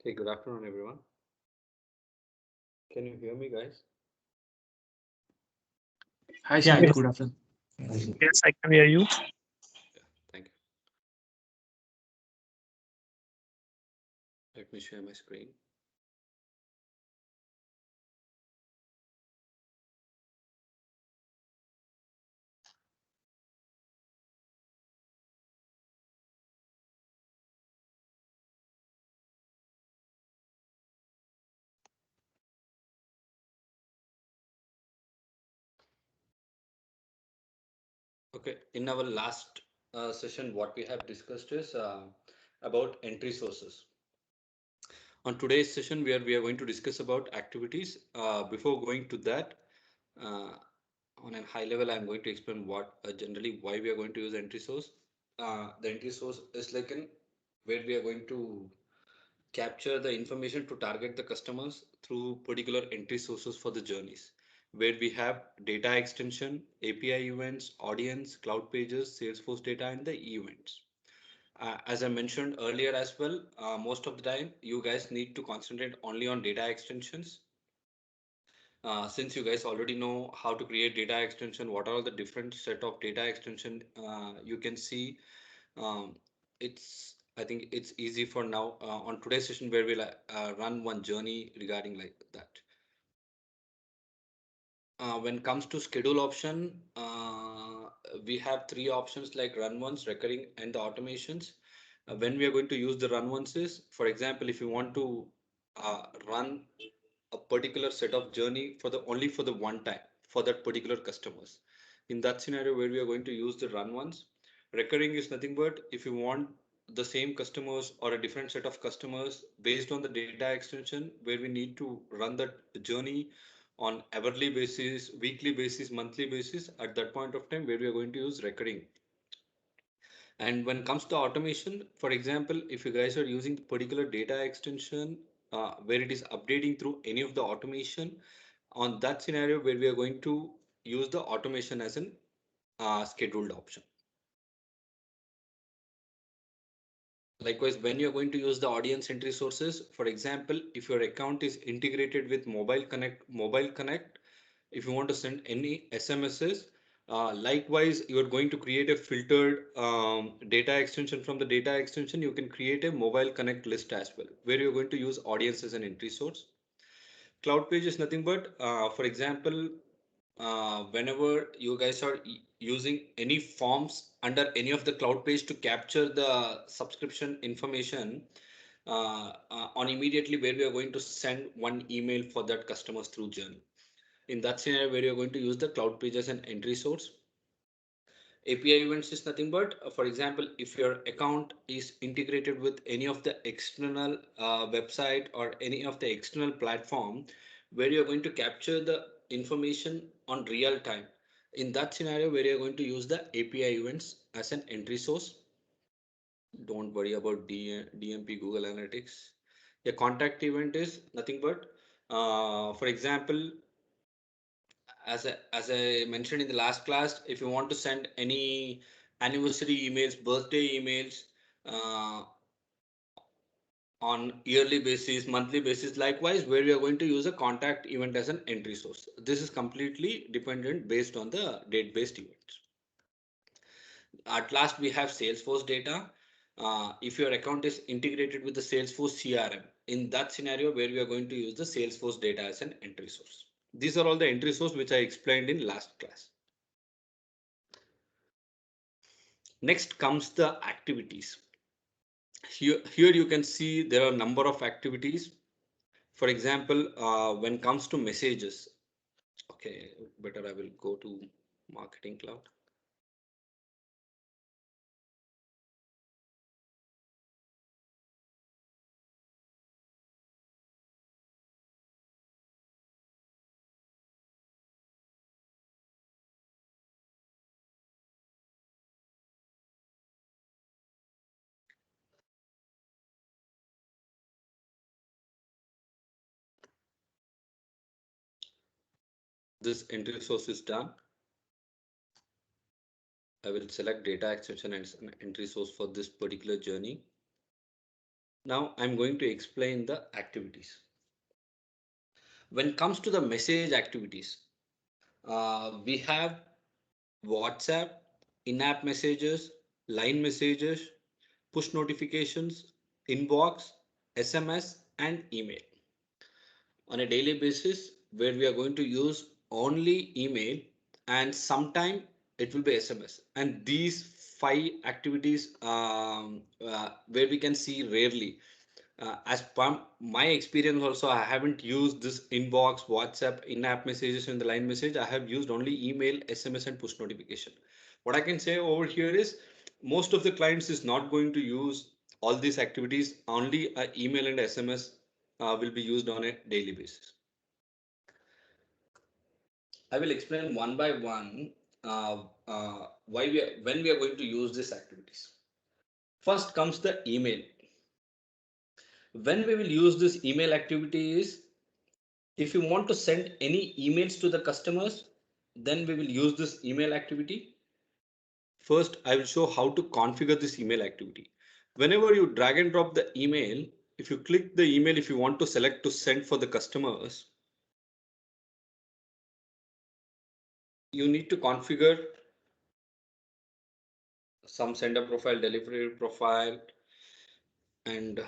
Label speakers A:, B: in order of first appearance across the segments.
A: Hey, good afternoon, everyone. Can you hear me, guys?
B: Hi
C: Yeah,
B: Sumit,
C: yes,
B: good afternoon.
C: yes, I can hear you.
A: Yeah, thank you. Let me share my screen. Okay, in our last session, what we have discussed is about entry sources. On today's session, we are going to discuss about activities. Before going to that, uh, on a high level, I'm going to explain what generally why we are going to use entry source. The entry source is like an where we are going to capture the information to target the customers through particular entry sources for the journeys, where we have data extension, API events, audience, cloud pages, Salesforce data, and the events. As I mentioned earlier as well, most of the time you guys need to concentrate only on data extensions. Since you guys already know how to create data extension, what are the different set of data extension you can see. um, it's I think it's easy for now on today's session where we'll run one journey regarding like that. When it comes to schedule option, we have three options like run once, recurring, and the automations. When we are going to use the run once is, for example, if you want to run a particular set of journey for the only for the one time for that particular customers. In that scenario where we are going to use the run ones, recurring is nothing but if you want the same customers or a different set of customers based on the data extension where we need to run that journey on hourly basis, weekly basis, monthly basis at that point of time where we are going to use recurring. And when it comes to automation, for example, if you guys are using particular data extension where it is updating through any of the automation, on that scenario where we are going to use the automation as an scheduled option. Likewise, when you're going to use the audience entry sources, for example, if your account is integrated with Mobile Connect, if you want to send any SMSs, likewise, you're going to create a filtered data extension from the data extension. You can create a Mobile Connect list as well, where you're going to use audience as an entry source. Cloud page is nothing but, for example, whenever you guys are using any forms under any of the cloud page to capture the subscription information on immediately where we are going to send one email for that customers through journey. In that scenario where you're going to use the cloud page as an entry source. API events is nothing but, for example, if your account is integrated with any of the external website or any of the external platform where you're going to capture the information on real time. In that scenario where you're going to use the API events as an entry source. Don't worry about DMP Google Analytics. A contact event is nothing but, for example, as I mentioned in the last class, if you want to send any anniversary emails, birthday emails uh, on yearly basis, monthly basis, likewise, where we are going to use a contact event as an entry source. This is completely dependent based on the date-based events. At last, we have Salesforce data. If your account is integrated with the Salesforce CRM, in that scenario where we are going to use the Salesforce data as an entry source. These are all the entry source which I explained in last class. Next comes the activities. Here you can see there are a number of activities. For example, when it comes to messages, okay, better I will go to Marketing Cloud. This entry source is done. I will select data extension as an entry source for this particular journey. Now I'm going to explain the activities. When it comes to the message activities, we have WhatsApp, in-app messages, line messages, push notifications, inbox, SMS, and email. On a daily basis, where we are going to use only email and sometime it will be SMS. And these five activities where we can see rarely. As per my experience also, I haven't used this inbox, WhatsApp, in-app messages and the line message. I have used only email, SMS and push notification. What I can say over here is most of the clients is not going to use all these activities. Only email and SMS will be used on a daily basis. I will explain one by one when we are going to use these activities. First comes the email. When we will use this email activity is if you want to send any emails to the customers, then we will use this email activity. First, I will show how to configure this email activity. Whenever you drag and drop the email, if you click the email, if you want to select to send for the customers, you need to configure some sender profile, delivery profile, and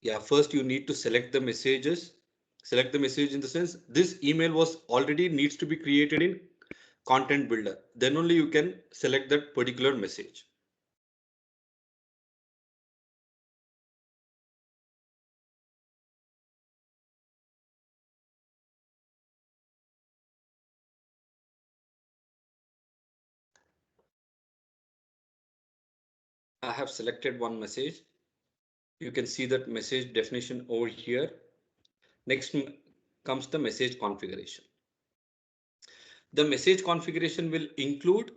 A: yeah, first you need to select the messages. Select the message in the sense this email was already needs to be created in content builder. Then only you can select that particular message. I have selected one message. You can see that message definition over here. Next comes the message configuration. The message configuration will include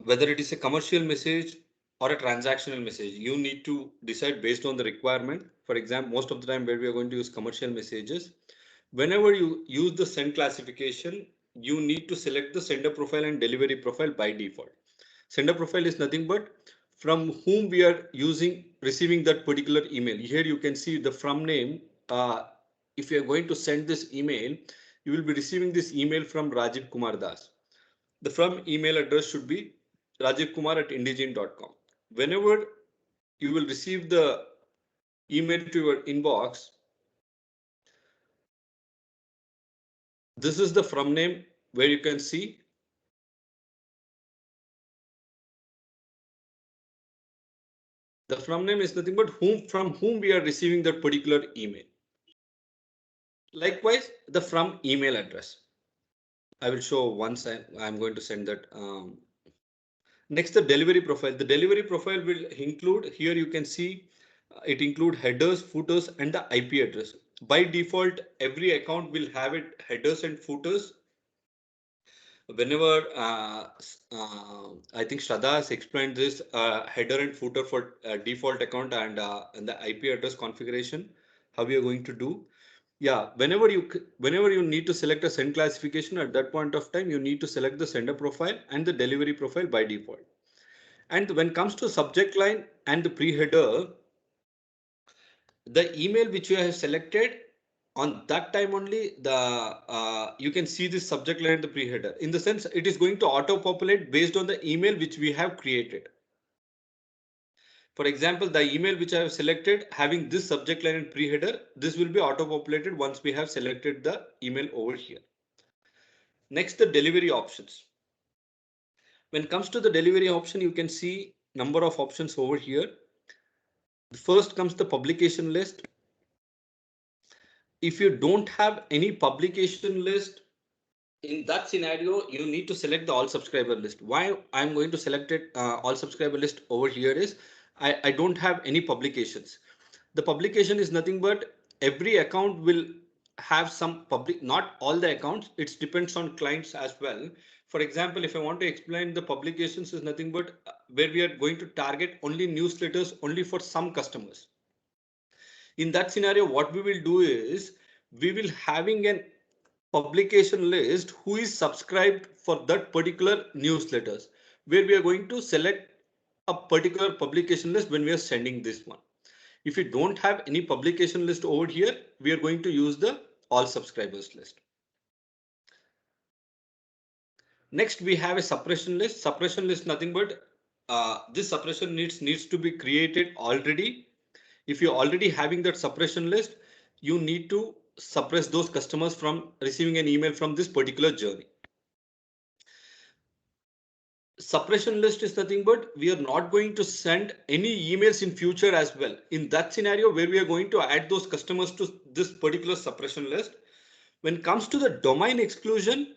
A: whether it is a commercial message or a transactional message. You need to decide based on the requirement. For example, most of the time where we are going to use commercial messages, whenever you use the send classification, you need to select the sender profile and delivery profile by default. Sender profile is nothing but from whom we are receiving that particular email. Here you can see the from name. If you are going to send this email, you will be receiving this email from Rajiv Kumar Das. The from email address should be rajivkumar at indegene.com. Whenever you will receive the email to your inbox, this is the from name where you can see the from name is nothing but from whom we are receiving that particular email. Likewise, the from email address. I will show once I'm going to send that. Next, the delivery profile. The delivery profile will include here you can see it include headers, footers, and the IP address. By default, every account will have it headers and footers. Whenever I think Shraddha has explained this header and footer for default account and the IP address configuration, how we are going to do. Yeah, whenever you need to select a send classification at that point of time, you need to select the sender profile and the delivery profile by default. And when it comes to subject line and the pre-header, the email which you have selected on that time only you can see this subject line and the pre-header. In the sense, it is going to auto-populate based on the email which we have created. For example, the email which I have selected having this subject line and pre-header, this will be auto-populated once we have selected the email over here. Next, the delivery options. When it comes to the delivery option, you can see number of options over here. The first comes the publication list. If you don't have any publication list, in that scenario, you need to select the all subscriber list. Why I'm going to select it all subscriber list over here is I don't have any publications. The publication is nothing but every account will have some public, not all the accounts. It depends on clients as well. For example, if I want to explain the publications is nothing but where we are going to target only newsletters only for some customers. In that scenario, what we will do is we will having an publication list who is subscribed for that particular newsletters where we are going to select a particular publication list when we are sending this one. If you don't have any publication list over here, we are going to use the all subscribers list. Next, we have a suppression list. Suppression list, nothing but this suppression needs to be created already. If you're already having that suppression list, you need to suppress those customers from receiving an email from this particular journey. Suppression list is nothing but we are not going to send any emails in future as well. In that scenario where we are going to add those customers to this particular suppression list, when it comes to the domain exclusion,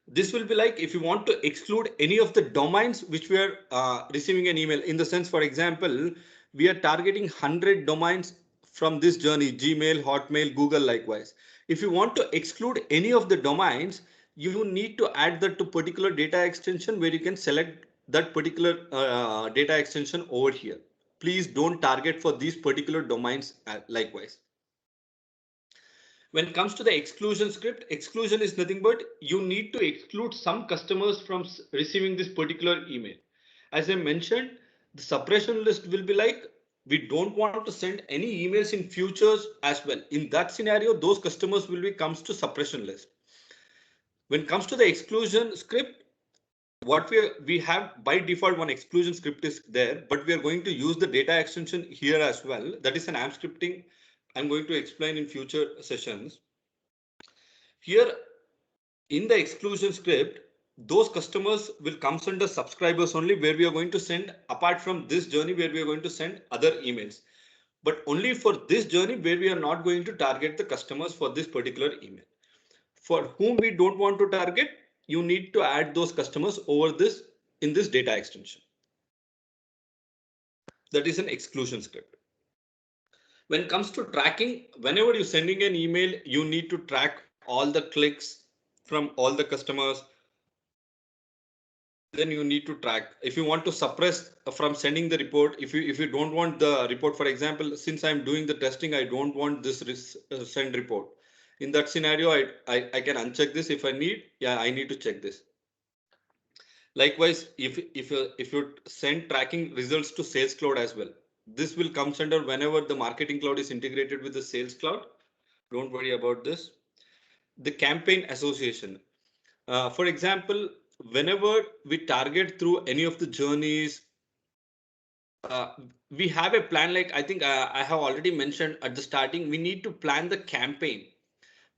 A: this will be like if you want to exclude any of the domains which we are receiving an email. In the sense, for example, we are targeting 100 domains from this journey, Gmail, Hotmail, Google, likewise. If you want to exclude any of the domains, you need to add that to particular data extension where you can select that particular data extension over here. Please don't target for these particular domains likewise. When it comes to the exclusion script, exclusion is nothing but you need to exclude some customers from receiving this particular email. As I mentioned, the suppression list will be like we don't want to send any emails in futures as well. In that scenario, those customers will be comes to suppression list. When it comes to the exclusion script, what we have by default one exclusion script is there, but we are going to use the data extension here as well. That is an AMP scripting I'm going to explain in future sessions. Here in the exclusion script, those customers will come under subscribers only, where we are going to send apart from this journey where we are going to send other emails, but only for this journey where we are not going to target the customers for this particular email. For whom we don't want to target, you need to add those customers over this in this data extension. That is an exclusion script. When it comes to tracking, whenever you're sending an email, you need to track all the clicks from all the customers. Then you need to track. If you want to suppress from sending the report, if you don't want the report, for example, since I'm doing the testing, I don't want this send report. In that scenario, I can uncheck this. If I need, yeah, I need to check this. Likewise, if you send tracking results to Sales Cloud as well, this will come under whenever the Marketing Cloud is integrated with the Sales Cloud. Don't worry about this. The campaign association. For example, whenever we target through any of the journeys, we have a plan. Like I think I have already mentioned at the starting, we need to plan the campaign.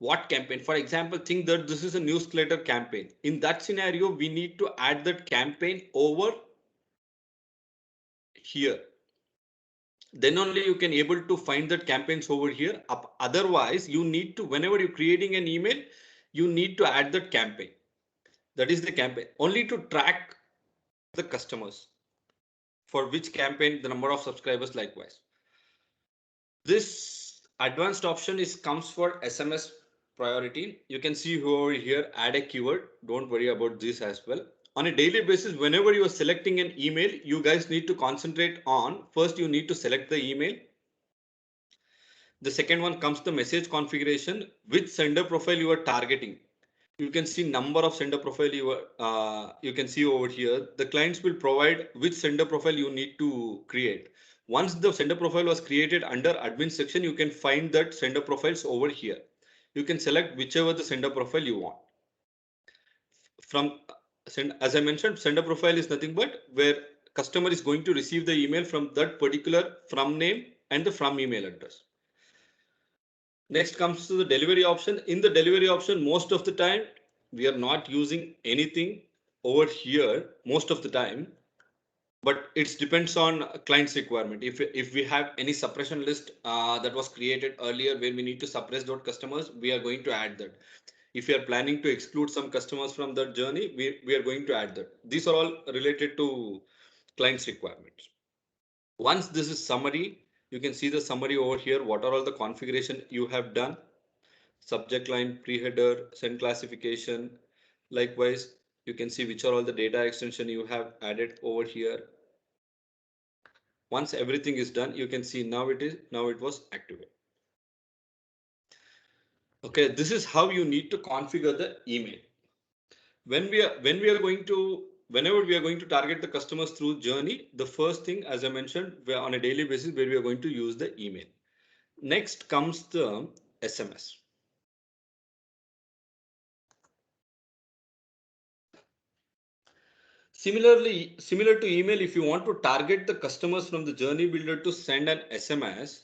A: What campaign? For example, think that this is a newsletter campaign. In that scenario, we need to add that campaign over here. Then only you can able to find that campaigns over here. Otherwise, you need to, whenever you're creating an email, you need to add that campaign. That is the campaign only to track the customers for which campaign, the number of subscribers, likewise. This advanced option comes for SMS priority. You can see over here, add a keyword. Don't worry about this as well. On a daily basis, whenever you are selecting an email, you guys need to concentrate on, first you need to select the email. The second one comes the message configuration, which sender profile you are targeting. You can see number of sender profile you can see over here. The clients will provide which sender profile you need to create. Once the sender profile was created under admin section, you can find that sender profiles over here. You can select whichever the sender profile you want. From as I mentioned, sender profile is nothing but where customer is going to receive the email from that particular from name and the from email address. Next comes to the delivery option. In the delivery option, most of the time, we are not using anything over here most of the time, but it depends on client's requirement. If we have any suppression list that was created earlier where we need to suppress those customers, we are going to add that. If you are planning to exclude some customers from that journey, we are going to add that. These are all related to client's requirements. Once this is summary, you can see the summary over here. What are all the configuration you have done? Subject line, pre-header, send classification. Likewise, you can see which are all the data extension you have added over here. Once everything is done, you can see now it was activated. Okay, this is how you need to configure the email. When we are whenever we are going to target the customers through journey, the first thing, as I mentioned, we are on a daily basis where we are going to use the email. Next comes the SMS. Similarly, similar to email, if you want to target the customers from the journey builder to send an SMS,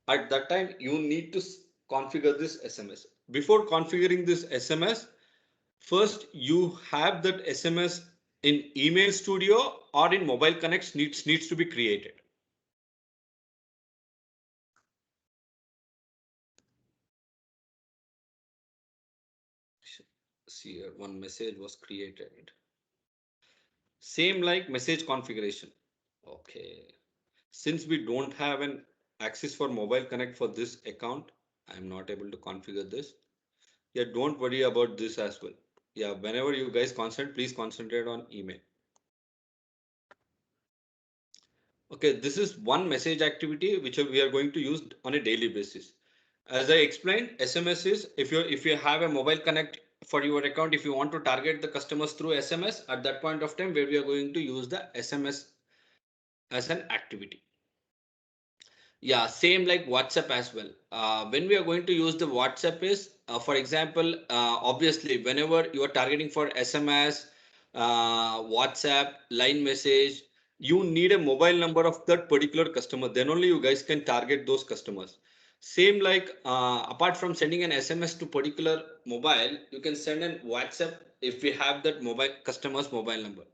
A: at that time you need to configure this SMS. Before configuring this SMS, first you have that SMS in Email Studio or in Mobile Connect needs to be created. See here, one message was created. Same like message configuration. Okay. Since we don't have an access for Mobile Connect for this account, I'm not able to configure this. Yeah, don't worry about this as well. Yeah, whenever you guys concentrate, please concentrate on email. Okay, this is one message activity which we are going to use on a daily basis. As I explained, SMS is if you have a Mobile Connect for your account, if you want to target the customers through SMS, at that point of time where we are going to use the SMS as an activity. Yeah, same like WhatsApp as well. When we are going to use the WhatsApp is, for example, obviously, whenever you are targeting for SMS, WhatsApp, line message, you need a mobile number of that particular customer. Then only you guys can target those customers. Same like apart from sending an SMS to particular mobile, you can send an WhatsApp if we have that mobile customer's mobile number.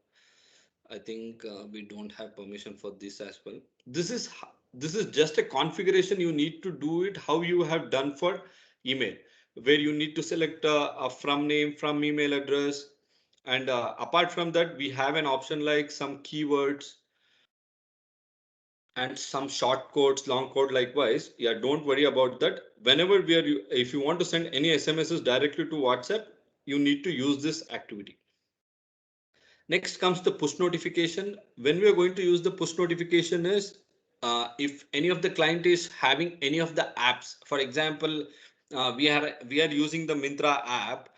A: I think we don't have permission for this as well. This is just a configuration. You need to do it how you have done for email, where you need to select a from name, from email address. And apart from that, we have an option like some keywords and some short codes, long code likewise. Yeah, don't worry about that. Whenever if you want to send any SMSs directly to WhatsApp, you need to use this activity. Next comes the push notification. When we are going to use the push notification is if any of the client is having any of the apps. For example, we are using the Myntra app.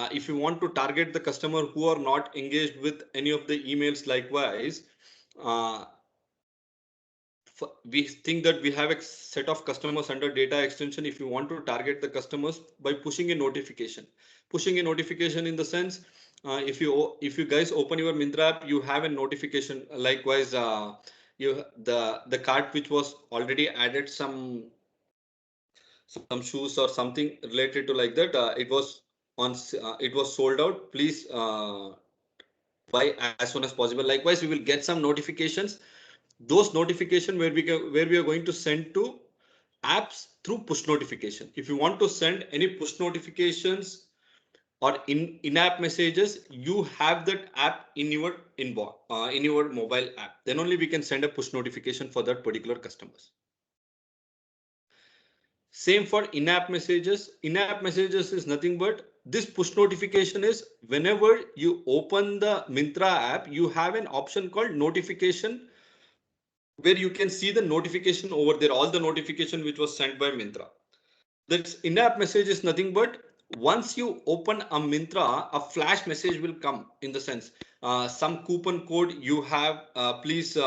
A: If you want to target the customer who are not engaged with any of the emails, likewise, uh, we think that we have a set of customers under data extension. If you want to target the customers by pushing a notification, in the sense, if you guys open your Myntra app, you have a notification. Likewise, the cart which was already added some shoes or something related to like that. It was sold out. Please buy as soon as possible. Likewise, we will get some notifications. Those notification where we are going to send to apps through push notification. If you want to send any push notifications or in-app messages, you have that app in your inbox, in your mobile app. Then only we can send a push notification for that particular customers. Same for in-app messages. In-app messages is nothing but this push notification is whenever you open the Myntra app, you have an option called notification where you can see the notification over there, all the notification which was sent by Myntra. That's in-app message is nothing but once you open a Myntra, a flash message will come in the sense some coupon code you have, please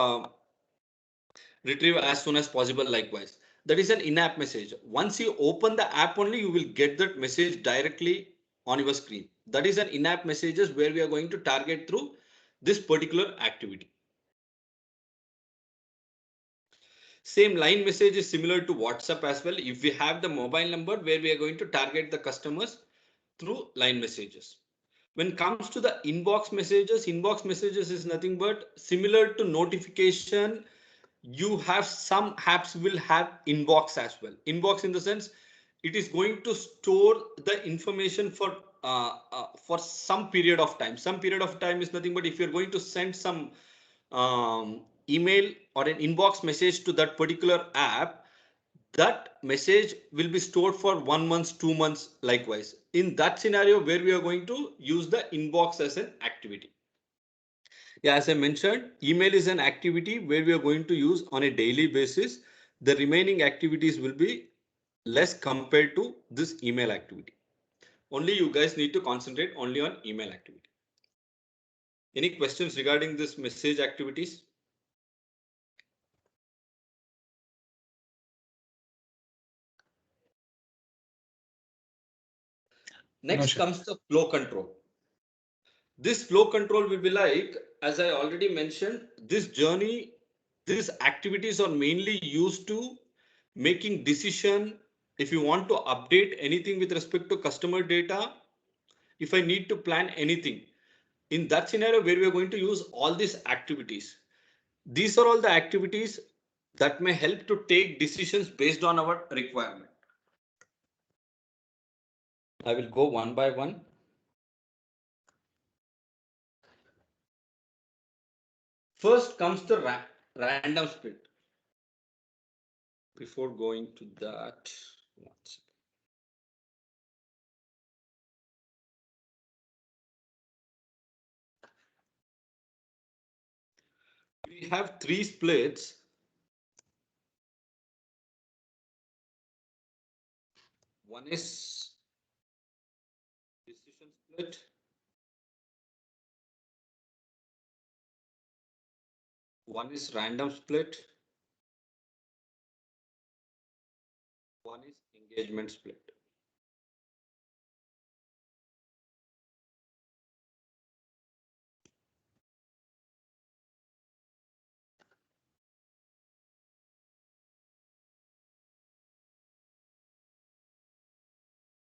A: retrieve as soon as possible. Likewise, that is an in-app message. Once you open the app only, you will get that message directly on your screen. That is an in-app messages where we are going to target through this particular activity. Same line message is similar to WhatsApp as well. If we have the mobile number where we are going to target the customers through line messages. When it comes to the inbox messages is nothing but similar to notification. You have some apps will have inbox as well. Inbox in the sense it is going to store the information for some period of time. Some period of time is nothing but if you're going to send some email or an inbox message to that particular app, that message will be stored for 1 month, 2 months. Likewise, in that scenario where we are going to use the inbox as an activity. Yeah, as I mentioned, email is an activity where we are going to use on a daily basis. The remaining activities will be less compared to this email activity. Only you guys need to concentrate only on email activity. Any questions regarding this message activities? Next comes the flow control. This flow control will be like, as I already mentioned, this journey, these activities are mainly used to making decision. If you want to update anything with respect to customer data, if I need to plan anything, in that scenario where we are going to use all these activities, these are all the activities that may help to take decisions based on our requirement. I will go one by one. First comes the random split. Before going to that, one second. We have three splits. One is decision split. One is random split. One is engagement split.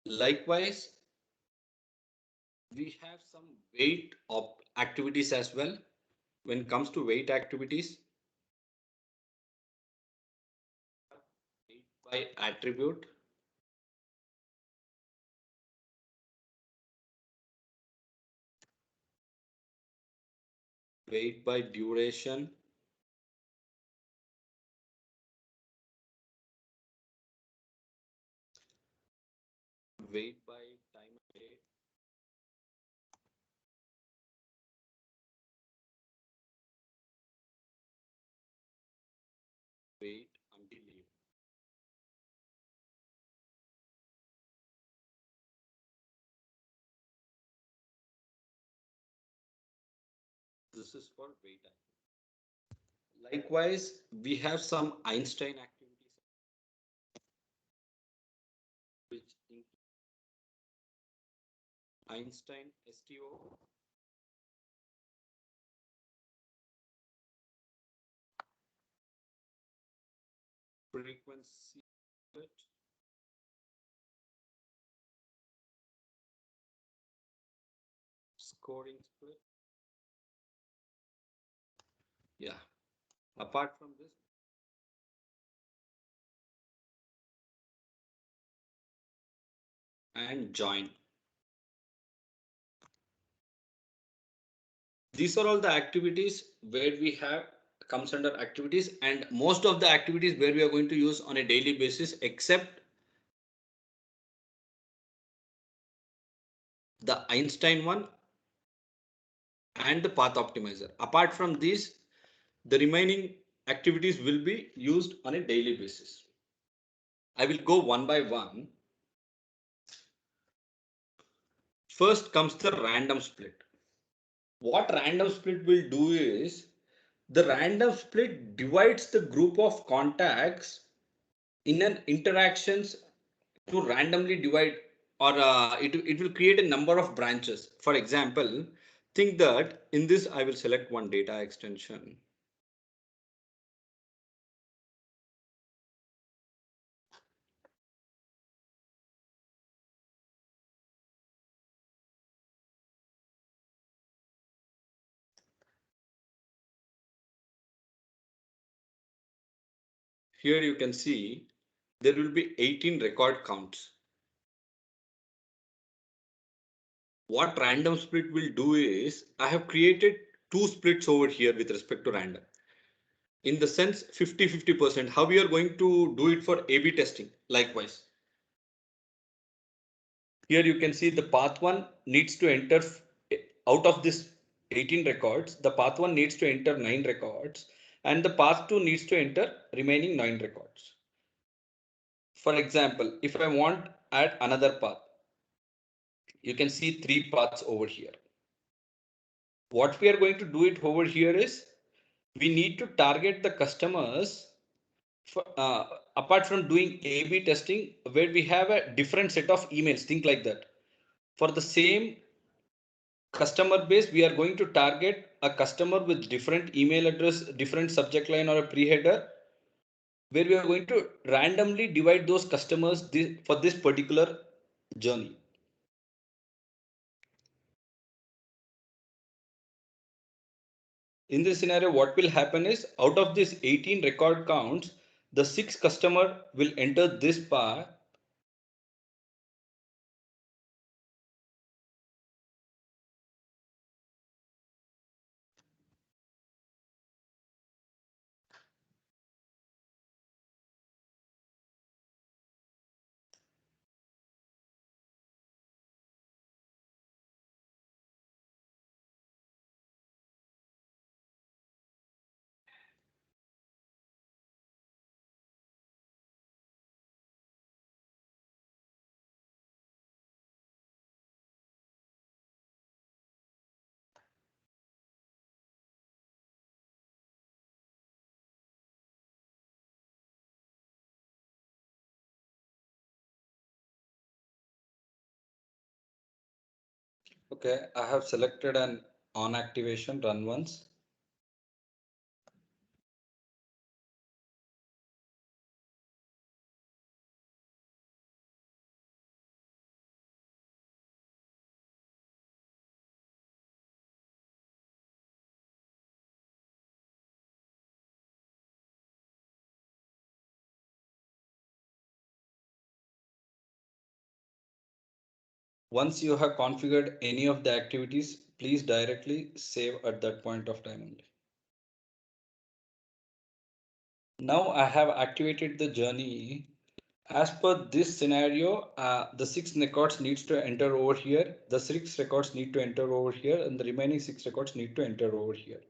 A: Likewise, we have some wait of activities as well. When it comes to wait activities, wait by attribute, wait by duration, wait by time of day, wait until leave. This is for wait activity. Likewise, we have some Einstein activities which include Einstein STO, frequency split, scoring split. Yeah. Apart from this, and join. These are all the activities where we have comes under activities, and most of the activities where we are going to use on a daily basis, except the Einstein one and the path optimizer. Apart from these, the remaining activities will be used on a daily basis. I will go one by one. First comes the random split. What random split will do is, the random split divides the group of contacts in an interactions to randomly divide, or it will create a number of branches. For example, think that in this I will select one data extension. Here you can see there will be 18 record counts. What random split will do is, I have created two splits over here with respect to random. In the sense 50-50%. How we are going to do it for A/B testing? Likewise, here you can see the path one needs to enter out of this 18 records. The path one needs to enter 9 records, and the path two needs to enter remaining 9 records. For example, if I want add another path, you can see 3 paths over here. what we are going to do it over here is we need to target the customers for, apart from doing A/B testing, where we have a different set of emails, think like that. For the same customer base, we are going to target a customer with different email address, different subject line or a pre-header, where we are going to randomly divide those customers for this particular journey. In this scenario, what will happen is out of this 18 record counts, the 6 customer will enter this path. Okay, I have selected an on activation, run once. Once you have configured any of the activities, please directly save at that point of time only. Now I have activated the journey. As per this scenario, the 6 records needs to enter over here. The 6 records need to enter over here, and the remaining 6 records need to enter over here.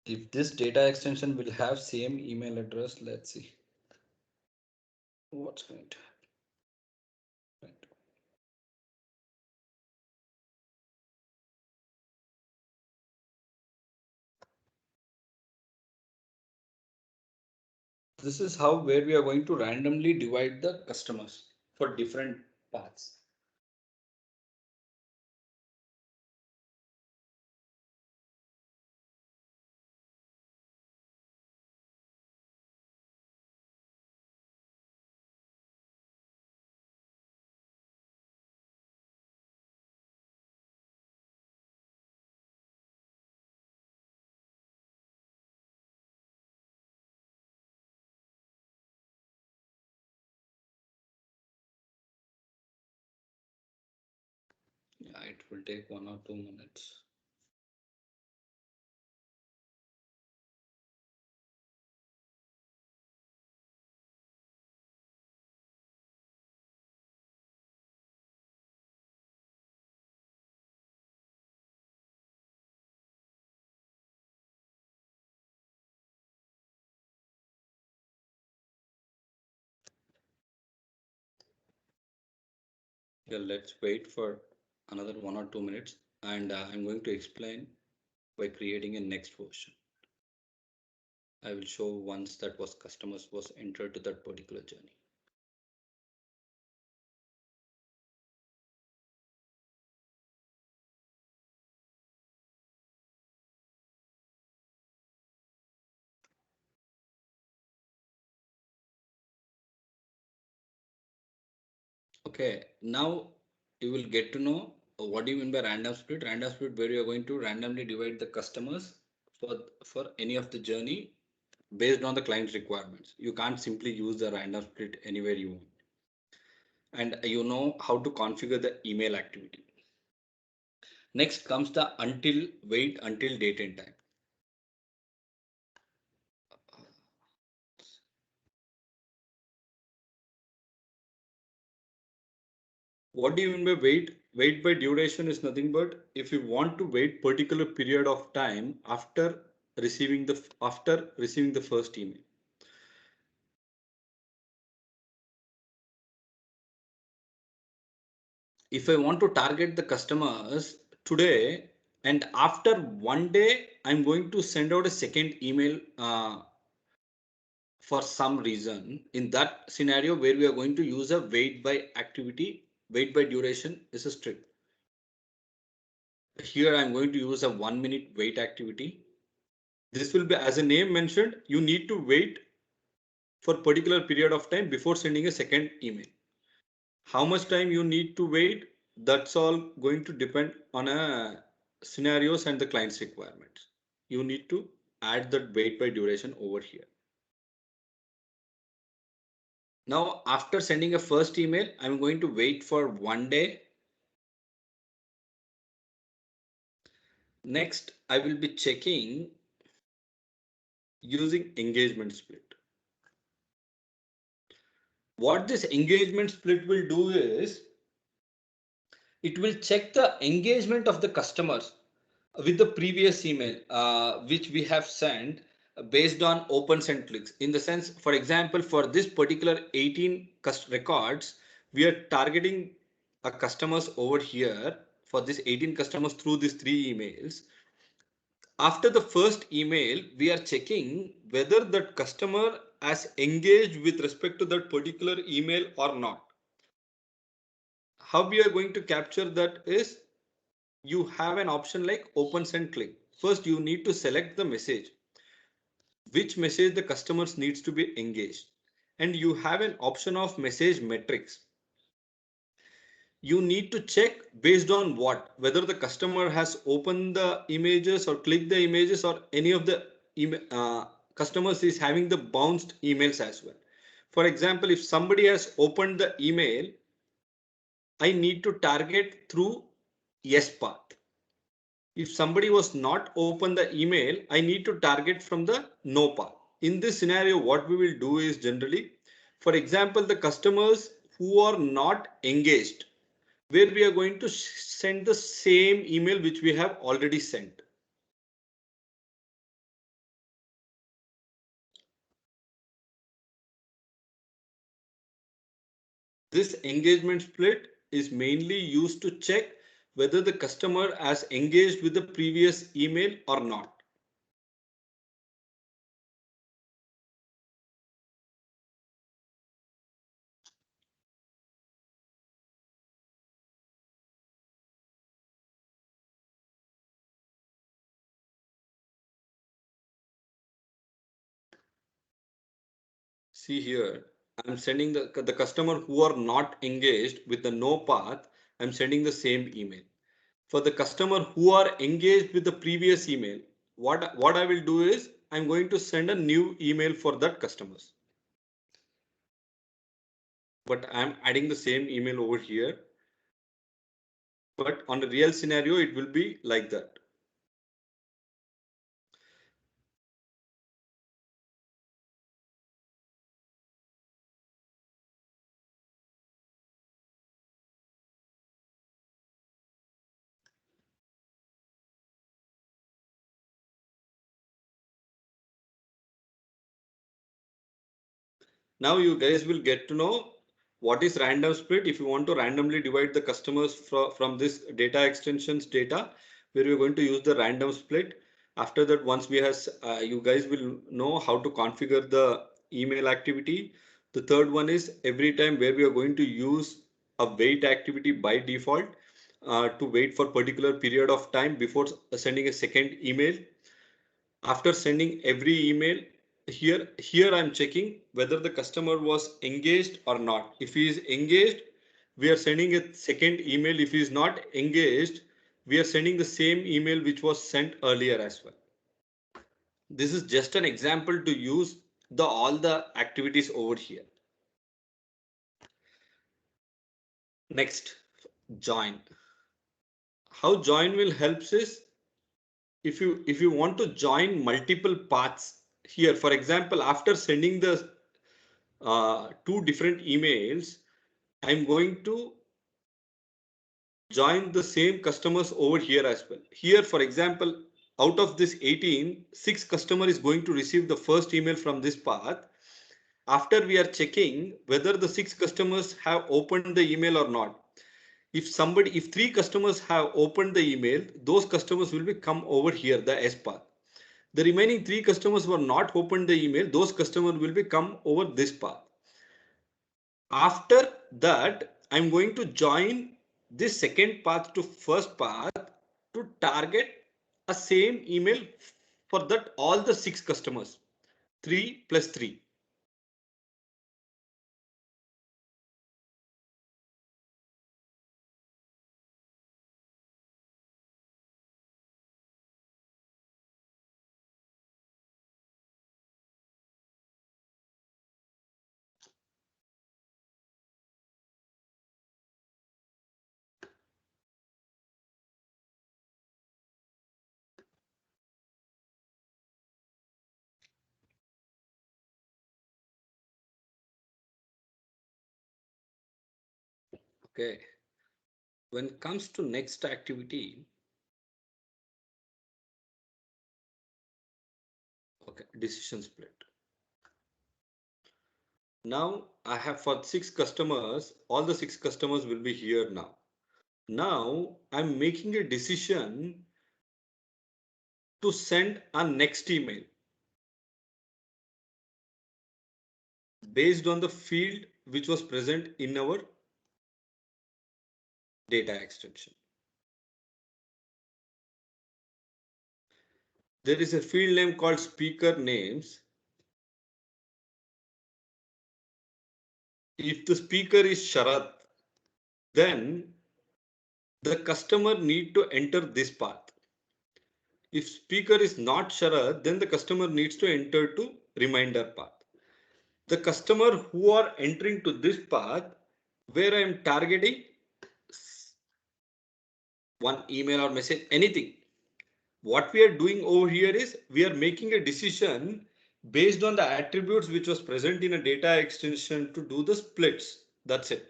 A: If this data extension will have same email address, let's see what's going to happen. This is how where we are going to randomly divide the customers for different paths. Yeah, it will take 1 or 2 minutes. Yeah, let's wait for another 1 or 2 minutes, and I'm going to explain by creating a next version. I will show once that was customers was entered to that particular journey. Okay, now you will get to know what do you mean by random split. Random split where you are going to randomly divide the customers for any of the journey based on the client's requirements. You can't simply use the random split anywhere you want. And you know how to configure the email activity. Next comes the wait until date and time. What do you mean by wait? Wait by duration is nothing but if you want to wait particular period of time after receiving the first email. If I want to target the customers today, and after 1 day, I'm going to send out a second email for some reason. In that scenario where we are going to use a wait by activity, wait by duration is a string. Here I'm going to use a 1 minute wait activity. This will be, as a name mentioned, you need to wait for particular period of time before sending a second email. How much time you need to wait, that's all going to depend on a scenarios and the client's requirements. You need to add that wait by duration over here. Now, after sending a first email, I'm going to wait for 1 day. Next, I will be checking using engagement split. What this engagement split will do is it will check the engagement of the customers with the previous email which we have sent based on opens and clicks. In the sense, for example, for this particular 18 records, we are targeting a customers over here for this 18 customers through these 3 emails. After the first email, we are checking whether that customer has engaged with respect to that particular email or not. How we are going to capture that is, you have an option like open and click. First, you need to select the message, which message the customers needs to be engaged. And you have an option of message metrics. You need to check based on what, whether the customer has opened the images or clicked the images, or any of the customers is having the bounced emails as well. For example, if somebody has opened the email, I need to target through yes path. If somebody was not open the email, I need to target from the no path. In this scenario, what we will do is generally, for example, the customers who are not engaged, where we are going to send the same email which we have already sent. This engagement split is mainly used to check whether the customer has engaged with the previous email or not. See here, I'm sending the customer who are not engaged with the no path, I'm sending the same email. For the customer who are engaged with the previous email, what I will do is I'm going to send a new email for that customers. But I'm adding the same email over here. But on the real scenario, it will be like that. Now you guys will get to know what is random split. If you want to randomly divide the customers from this data extensions data, where we're going to use the random split. After that, once we have, you guys will know how to configure the email activity. The third one is every time where we are going to use a wait activity by default to wait for particular period of time before sending a second email. After sending every email, here I'm checking whether the customer was engaged or not. If he is engaged, we are sending a second email. If he is not engaged, we are sending the same email which was sent earlier as well. This is just an example to use all the activities over here. Next, join. How join will helps is, if you want to join multiple paths here, for example, after sending the 2 different emails, I'm going to join the same customers over here as well. Here, for example, out of this 18, 6 customer is going to receive the first email from this path. After we are checking whether the 6 customers have opened the email or not. if three customers have opened the email, those customers will be come over here, the S path. The remaining three customers who are not opened the email, those customers will be come over this path. After that, I'm going to join this second path to first path to target a same email for that all the six customers, 3 plus 3. Okay. When it comes to next activity, okay, decision split. Now I have for six customers, all the six customers will be here now. Now I'm making a decision to send a next email based on the field which was present in our data extension. There is a field name called speaker names. If the speaker is Sharath, then the customer need to enter this path. If speaker is not Sharath, then the customer needs to enter to reminder path. The customer who are entering to this path, where I am targeting one email or message, anything. What we are doing over here is we are making a decision based on the attributes which was present in a data extension to do the splits. That's it.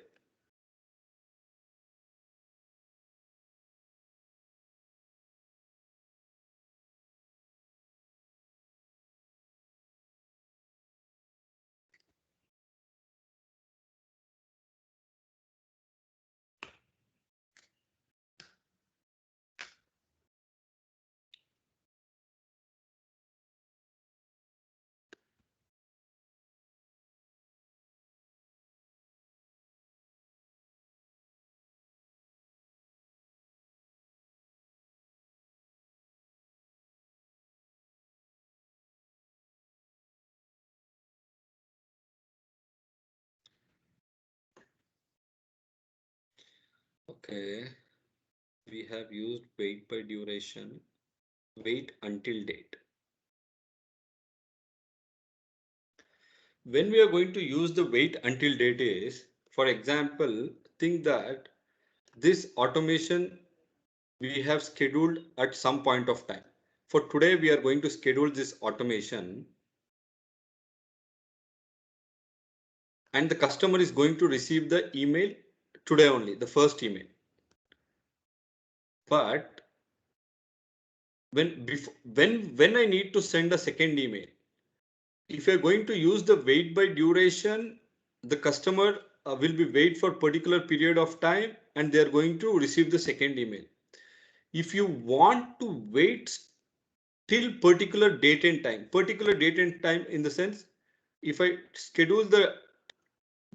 A: Okay. We have used wait by duration, wait until date. When we are going to use the wait until date is, for example, think that this automation we have scheduled at some point of time. For today, we are going to schedule this automation and the customer is going to receive the email today only, the first email. But when I need to send a second email, if you're going to use the wait by duration, the customer will be wait for particular period of time and they're going to receive the second email. If you want to wait till particular date and time in the sense, if I schedule the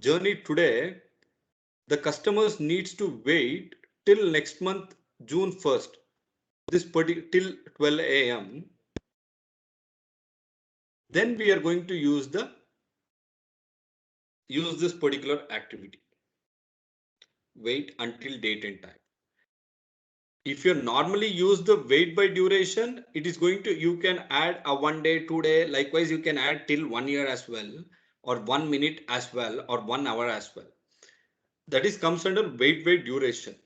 A: journey today, the customers needs to wait till next month, June 1st, till 12 a.m. Then we are going to use this particular activity. Wait until date and time. If you normally use the wait by duration, it is going to, you can add a 1 day, 2 day, likewise you can add till 1 year as well, or 1 minute as well, or 1 hour as well. That is comes under wait by duration.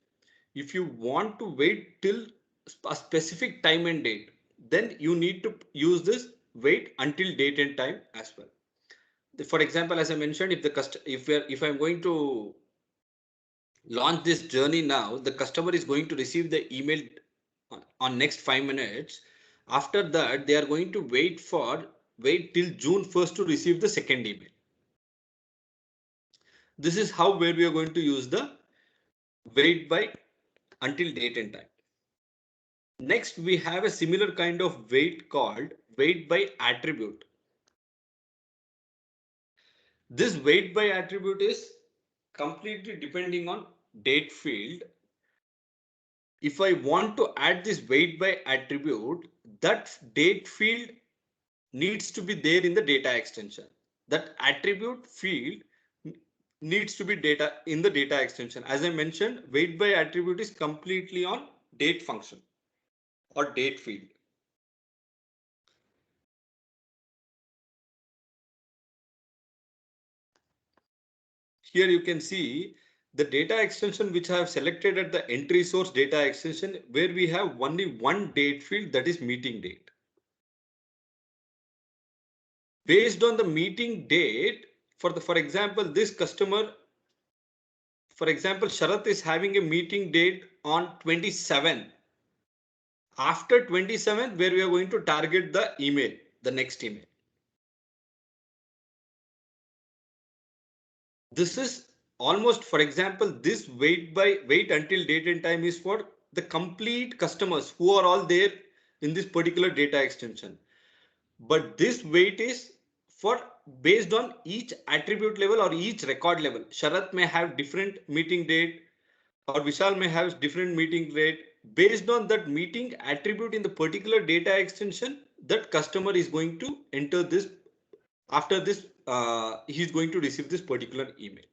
A: If you want to wait till a specific time and date, then you need to use this wait until date and time as well. For example, as I mentioned, if I'm going to launch this journey now, the customer is going to receive the email on next 5 minutes. After that, they are going to wait till June 1st to receive the second email. This is how where we are going to use the wait by until date and time. Next, we have a similar kind of wait called wait by attribute. This wait by attribute is completely depending on date field. If I want to add this wait by attribute, that date field needs to be there in the data extension. That attribute field needs to be data in the data extension. As I mentioned, wait by attribute is completely on date function or date field. Here you can see the data extension which I have selected at the entry source data extension, where we have only one date field, that is meeting date. Based on the meeting date, for example, this customer, for example, Sharath is having a meeting date on 27. After 27th, where we are going to target the email, the next email. This is almost, for example, this wait until date and time is for the complete customers who are all there in this particular data extension. But this wait is for based on each attribute level or each record level. Sharath may have different meeting date, or Vishal may have different meeting date. Based on that meeting attribute in the particular data extension, that customer is going to enter this. After this, he's going to receive this particular email.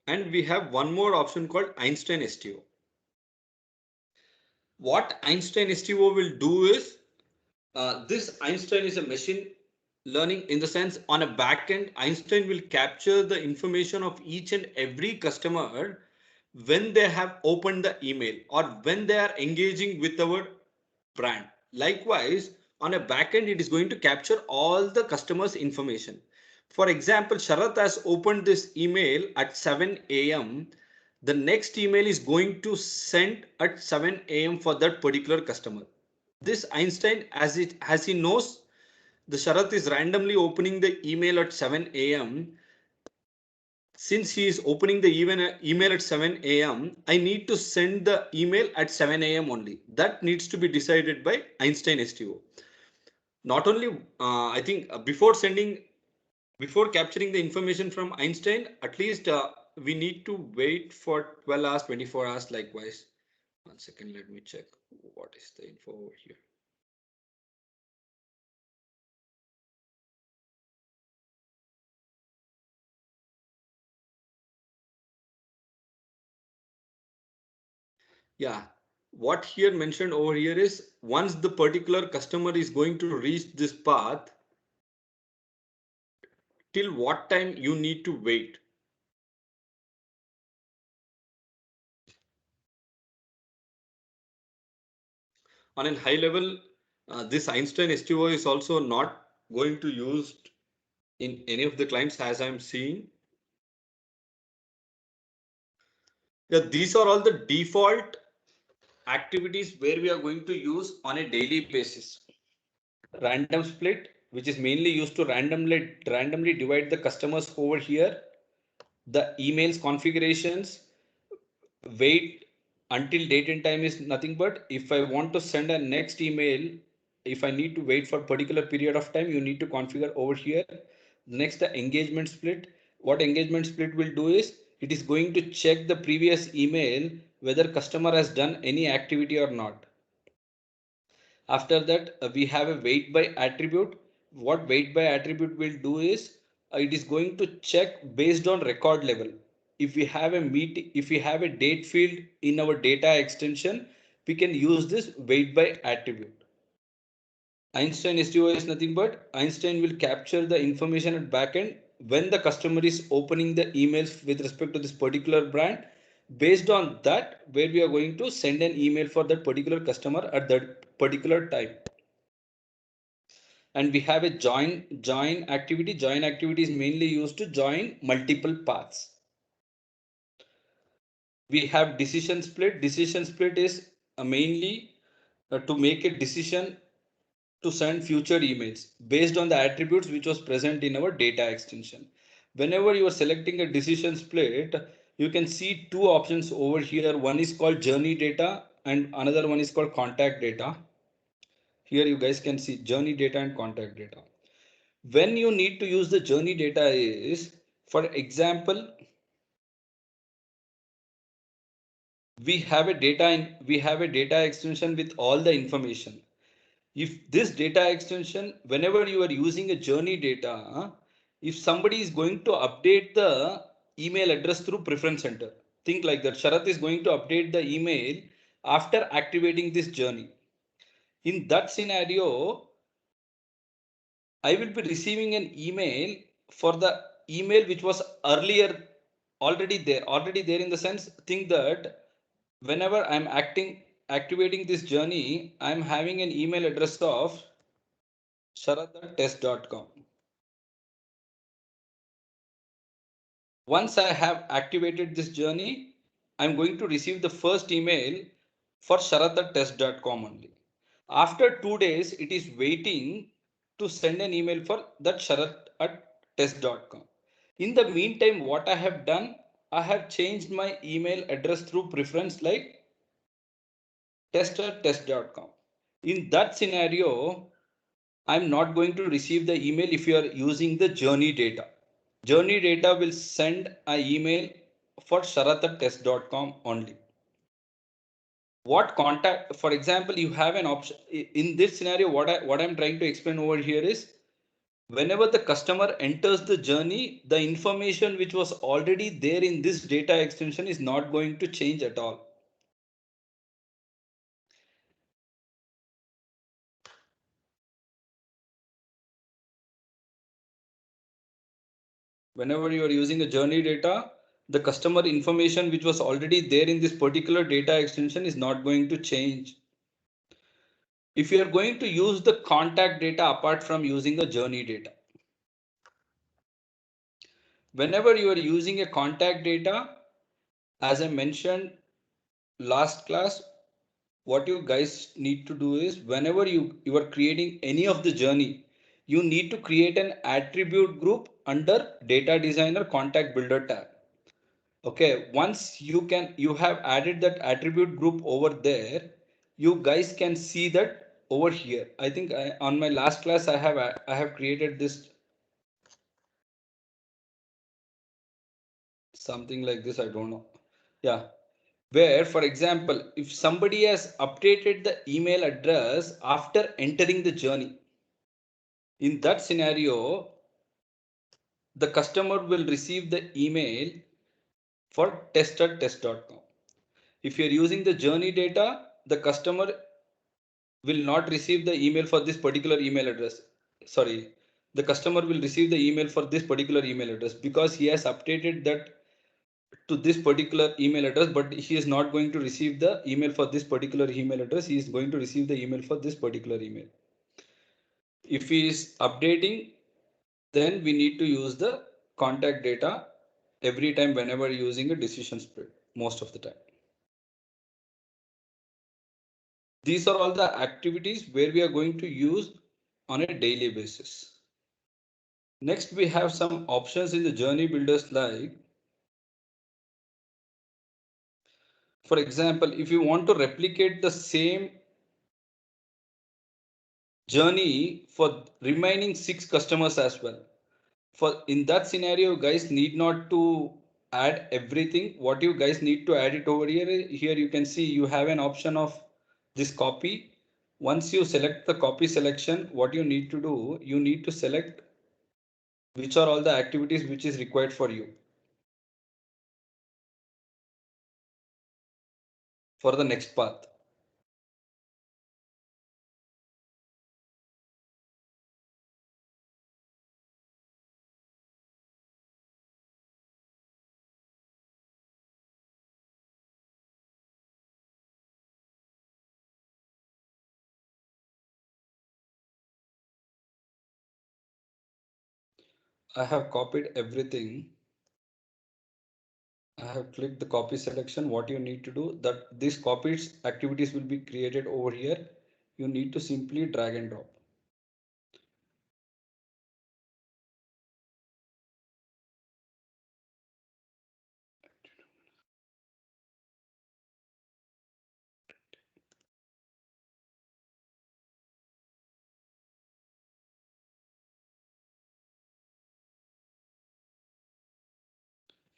A: And we have one more option called Einstein STO. What Einstein STO will do is, this Einstein is a machine learning, in the sense on a backend, Einstein will capture the information of each and every customer when they have opened the email or when they are engaging with our brand. Likewise, on a backend, it is going to capture all the customers' information. For example, Sharath has opened this email at 7 a.m. The next email is going to send at 7 a.m. for that particular customer. This Einstein, as he knows, the Sharath is randomly opening the email at 7 a.m. Since he is opening the email at 7 a.m., I need to send the email at 7 a.m. only. That needs to be decided by Einstein STO. Not only, I think before capturing the information from Einstein, at least we need to wait for 12 hours, 24 hours likewise. One second, let me check what is the info over here. Yeah, what here mentioned over here is once the particular customer is going to reach this path, till what time you need to wait. On a high level, this Einstein STO is also not going to used in any of the clients as I'm seeing. Yeah, these are all the default activities where we are going to use on a daily basis. Random split, which is mainly used to randomly divide the customers over here. The emails configurations, wait until date and time is nothing but if I want to send a next email, if I need to wait for particular period of time, you need to configure over here. Next, the engagement split. What engagement split will do is it is going to check the previous email whether customer has done any activity or not. After that, we have a wait by attribute. What wait by attribute will do is it is going to check based on record level. If we have a meeting, if we have a date field in our data extension, we can use this wait by attribute. Einstein STO is nothing but Einstein will capture the information at backend when the customer is opening the emails with respect to this particular brand. Based on that, where we are going to send an email for that particular customer at that particular time. And we have a join activity. Join activity is mainly used to join multiple paths. We have decision split. Decision split is mainly to make a decision to send future emails based on the attributes which was present in our data extension. Whenever you are selecting a decision split, you can see two options over here. One is called journey data and another one is called contact data. Here you guys can see journey data and contact data. When you need to use the journey data is, for example, we have a data extension with all the information. If this data extension, whenever you are using a journey data, if somebody is going to update the email address through preference center, think like that. Sharath is going to update the email after activating this journey. In that scenario, I will be receiving an email for the email which was earlier already there in the sense, think that whenever I'm activating this journey, I'm having an email address of sharath@test.com. Once I have activated this journey, I'm going to receive the first email for sharath@test.com only. After 2 days, it is waiting to send an email for that sharath@test.com. In the meantime, what I have done, I have changed my email address through preference like test@test.com. In that scenario, I'm not going to receive the email if you are using the journey data. Journey data will send an email for sharath@test.com only. What contact, for example, you have an option in this scenario. What I'm trying to explain over here is, whenever the customer enters the journey, the information which was already there in this data extension is not going to change at all. Whenever you are using a journey data, the customer information which was already there in this particular data extension is not going to change. If you are going to use the contact data apart from using a journey data, whenever you are using a contact data, as I mentioned last class, what you guys need to do is, whenever you are creating any of the journey, you need to create an attribute group under data designer contact builder tab. Okay, once you have added that attribute group over there, you guys can see that over here. I think on my last class I have created this something like this, I don't know. Yeah, where for example, if somebody has updated the email address after entering the journey, in that scenario, the customer will receive the email for test@test.com. If you're using the journey data, the customer will not receive the email for this particular email address. Sorry, the customer will receive the email for this particular email address because he has updated that to this particular email address, but he is not going to receive the email for this particular email address. He is going to receive the email for this particular email. If he is updating, then we need to use the contact data every time whenever using a decision spread, most of the time. These are all the activities where we are going to use on a daily basis. Next, we have some options in the journey builders like, for example, if you want to replicate the same journey for remaining 6 customers as well. For in that scenario, guys need not to add everything. What you guys need to add it over here. Here you can see you have an option of this copy. Once you select the copy selection, what you need to do, you need to select which are all the activities which is required for you for the next path. I have copied everything. I have clicked the copy selection. What you need to do, that these copied activities will be created over here. You need to simply drag and drop.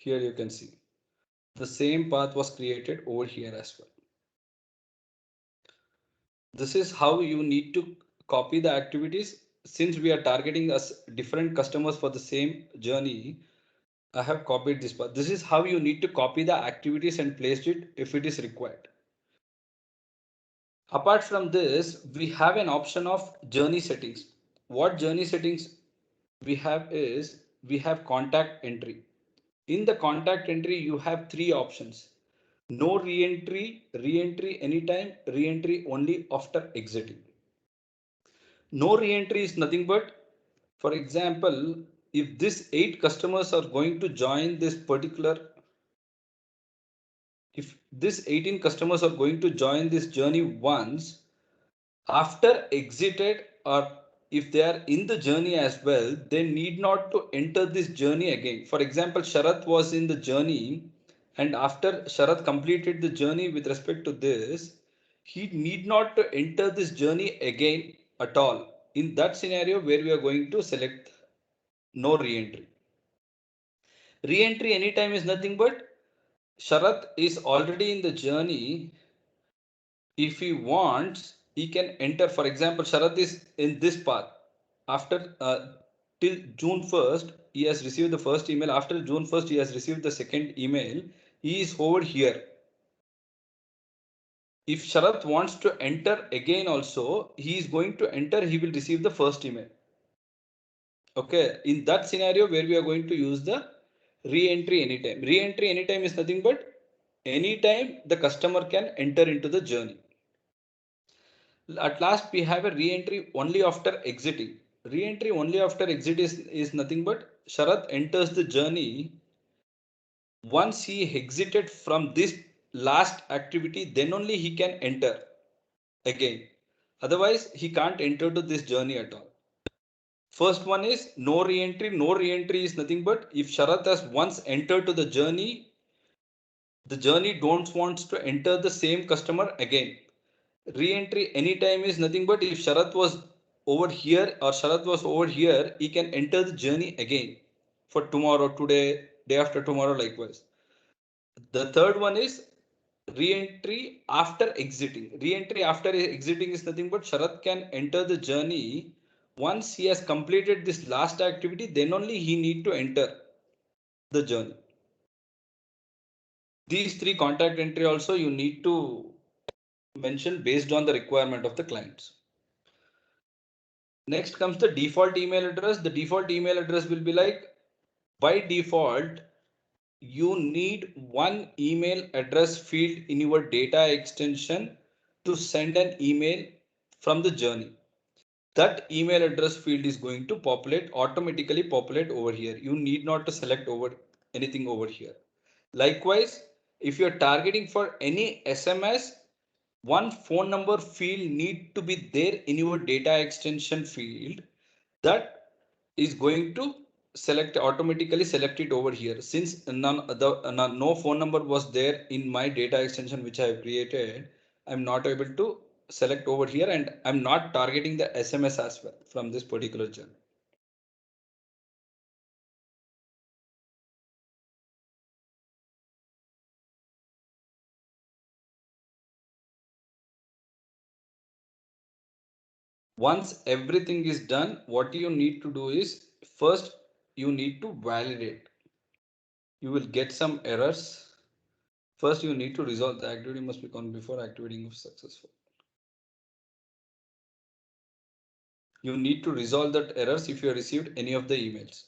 A: Here you can see the same path was created over here as well. This is how you need to copy the activities. Since we are targeting us different customers for the same journey, I have copied this path. This is how you need to copy the activities and place it if it is required. Apart from this, we have an option of journey settings. What journey settings we have is we have contact entry. In the contact entry, you have three options. No re-entry, re-entry anytime, re-entry only after exiting. No re-entry is nothing but, for example, if this 8 customers are going to join this particular, if this 18 customers are going to join this journey once, after exited or if they are in the journey as well, they need not to enter this journey again. For example, Sharath was in the journey, and after Sharath completed the journey with respect to this, he need not to enter this journey again at all. In that scenario where we are going to select no re-entry. Re-entry anytime is nothing but Sharath is already in the journey. If he wants, he can enter. For example, Sharath is in this path. After till June 1st, he has received the first email. After June 1st, he has received the second email. He is over here. If Sharath wants to enter again also, he is going to enter, he will receive the first email. Okay, in that scenario where we are going to use the re-entry anytime. Re-entry anytime is nothing but anytime the customer can enter into the journey. At last, we have a re-entry only after exiting. Re-entry only after exit is nothing but Sharath enters the journey. Once he exited from this last activity, then only he can enter again. Otherwise, he can't enter to this journey at all. First one is no re-entry. No re-entry is nothing but if Sharath has once entered to the journey don't wants to enter the same customer again. Re-entry anytime is nothing but if Sharath was over here or Sharath was over here, he can enter the journey again for tomorrow, today, day after tomorrow, likewise. The third one is re-entry after exiting. Re-entry after exiting is nothing but Sharath can enter the journey. Once he has completed this last activity, then only he need to enter the journey. These three contact entry also you need to mention based on the requirement of the clients. Next comes the default email address. The default email address will be like, by default, you need one email address field in your data extension to send an email from the journey. That email address field is going to automatically populate over here. You need not to select over anything over here. Likewise, if you're targeting for any SMS, one phone number field need to be there in your data extension field. That is going to automatically select it over here. Since no phone number was there in my data extension which I have created, I'm not able to select over here, and I'm not targeting the SMS as well from this particular journey. Once everything is done, what you need to do is first you need to validate. You will get some errors. First, you need to resolve the activity must be gone before activity is successful. You need to resolve that errors if you have received any of the emails.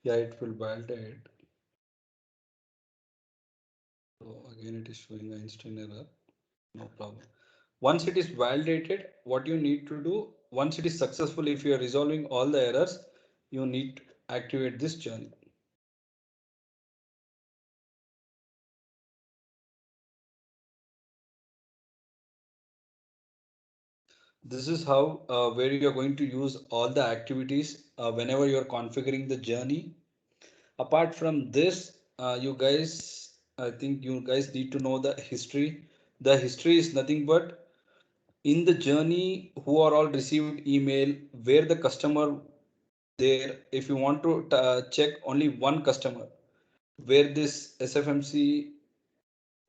A: Yeah, it will validate. So again, it is showing Einstein error. No problem. Once it is validated, what you need to do, once it is successful, if you are resolving all the errors, you need to activate this journey. This is how where you are going to use all the activities whenever you are configuring the journey. Apart from this, you guys, I think you guys need to know the history. The history is nothing but in the journey who are all received email, where the customer there. If you want to check only one customer, where this SFMC,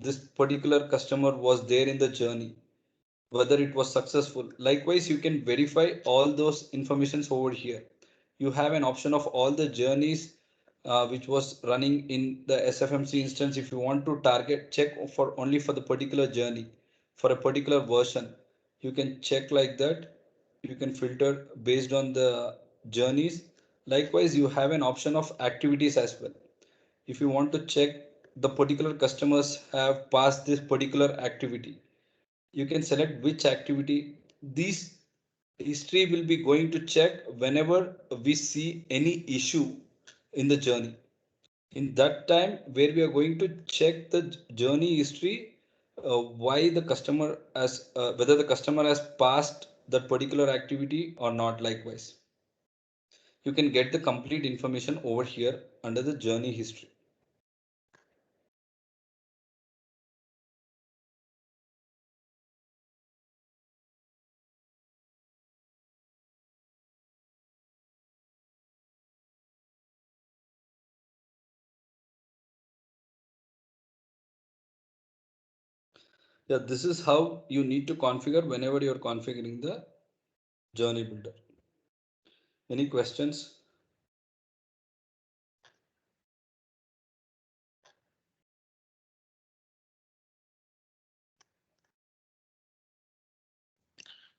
A: this particular customer was there in the journey, whether it was successful. Likewise, you can verify all those informations over here. You have an option of all the journeys which was running in the SFMC instance. If you want to target check for only for the particular journey, for a particular version, you can check like that. You can filter based on the journeys. Likewise, you have an option of activities as well. If you want to check the particular customers have passed this particular activity, you can select which activity. This history will be going to check whenever we see any issue in the journey. In that time where we are going to check the journey history, why the customer has whether the customer has passed that particular activity or not. Likewise, you can get the complete information over here under the journey history. Yeah, this is how you need to configure whenever you're configuring the journey builder. Any questions?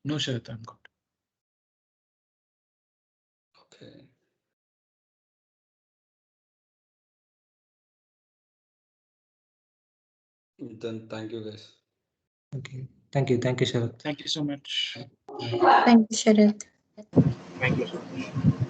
C: No, Sharat, I'm good.
A: Okay. Then thank you guys.
B: Okay. Thank you. Thank you, Sharat.
C: Thank you so much.
D: Thank you, Sharat.
C: Thank you so much.